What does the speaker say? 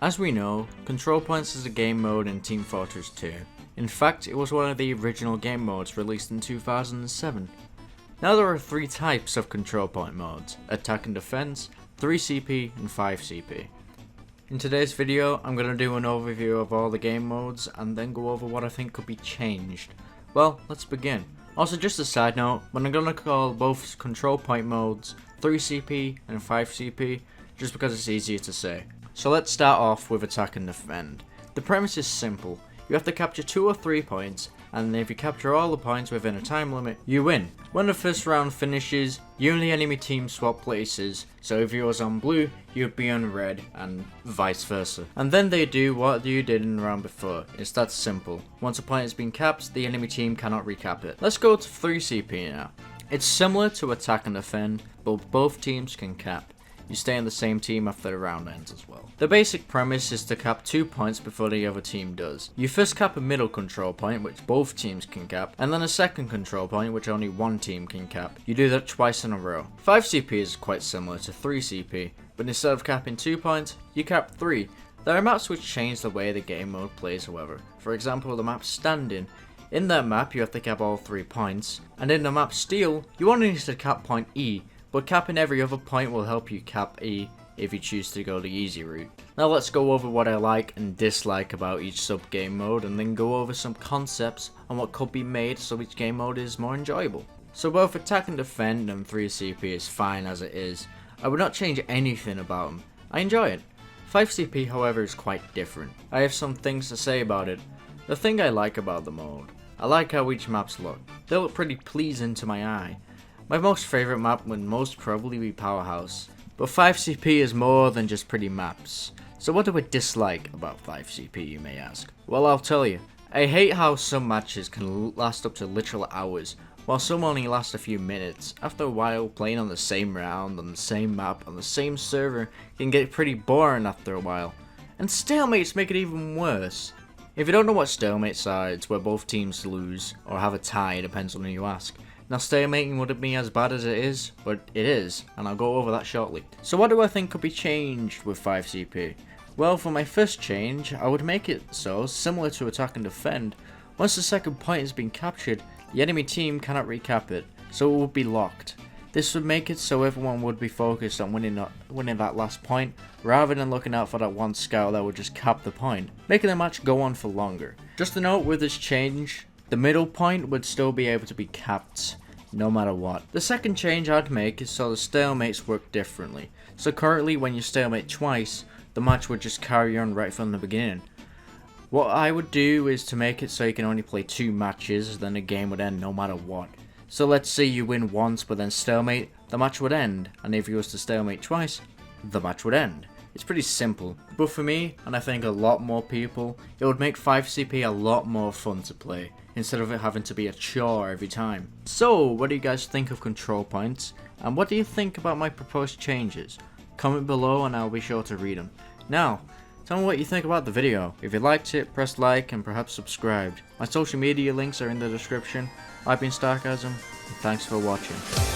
As we know, Control Points is a game mode in Team Fortress 2. In fact, it was one of the original game modes released in 2007. Now there are 3 types of Control Point modes: Attack and Defense, 3CP, and 5CP. In today's video, I'm going to do an overview of all the game modes and then go over what I think could be changed. Well, let's begin. Also, just a side note, I'm going to call both Control Point modes 3CP and 5CP, just because it's easier to say. So let's start off with Attack and Defend. The premise is simple. You have to capture 2 or 3 points, and if you capture all the points within a time limit, you win. When the first round finishes, you and the enemy team swap places, so if you was on blue, you'd be on red, and vice versa. And then they do what you did in the round before. It's that simple. Once a point has been capped, the enemy team cannot recap it. Let's go to 3CP now. It's similar to Attack and Defend, but both teams can cap. You stay on the same team after the round ends as well. The basic premise is to cap 2 points before the other team does. You first cap a middle control point, which both teams can cap, and then a second control point, which only one team can cap. You do that twice in a row. 5CP is quite similar to 3CP, but instead of capping 2 points, you cap 3. There are maps which change the way the game mode plays, however. For example, the map Standing. In that map, you have to cap all 3 points, and in the map Steal, you only need to cap point E, but capping every other point will help you cap E if you choose to go the easy route. Now let's go over what I like and dislike about each sub-game mode, and then go over some concepts on what could be made so each game mode is more enjoyable. So both Attack and Defend and 3CP is fine as it is. I would not change anything about them. I enjoy it. 5CP however is quite different. I have some things to say about it. The thing I like about the mode, I like how each maps look. They look pretty pleasing to my eye. My most favourite map would most probably be Powerhouse, but 5CP is more than just pretty maps. So what do I dislike about 5CP, you may ask? Well, I'll tell you. I hate how some matches can last up to literal hours, while some only last a few minutes. After a while, playing on the same round, on the same map, on the same server can get pretty boring after a while. And stalemates make it even worse. If you don't know what stalemates are, it's where both teams lose, or have a tie, depends on who you ask. Now stalemating wouldn't be as bad as it is, but it is, and I'll go over that shortly. So what do I think could be changed with 5CP? Well, for my first change, I would make it so, similar to Attack and Defend, once the second point has been captured, the enemy team cannot recap it, so it would be locked. This would make it so everyone would be focused on winning that last point, rather than looking out for that one scout that would just cap the point, making the match go on for longer. Just a note with this change, the middle point would still be able to be capped, no matter what. The second change I'd make is so the stalemates work differently. So currently when you stalemate twice, the match would just carry on right from the beginning. What I would do is to make it so you can only play 2 matches, then the game would end no matter what. So let's say you win once but then stalemate, the match would end, and if you was to stalemate twice, the match would end. It's pretty simple, but for me, and I think a lot more people, it would make 5CP a lot more fun to play, instead of it having to be a chore every time. So, what do you guys think of Control Points, and what do you think about my proposed changes? Comment below and I'll be sure to read them. Now, tell me what you think about the video. If you liked it, press like and perhaps subscribe. My social media links are in the description. I've been Starcasm, and thanks for watching.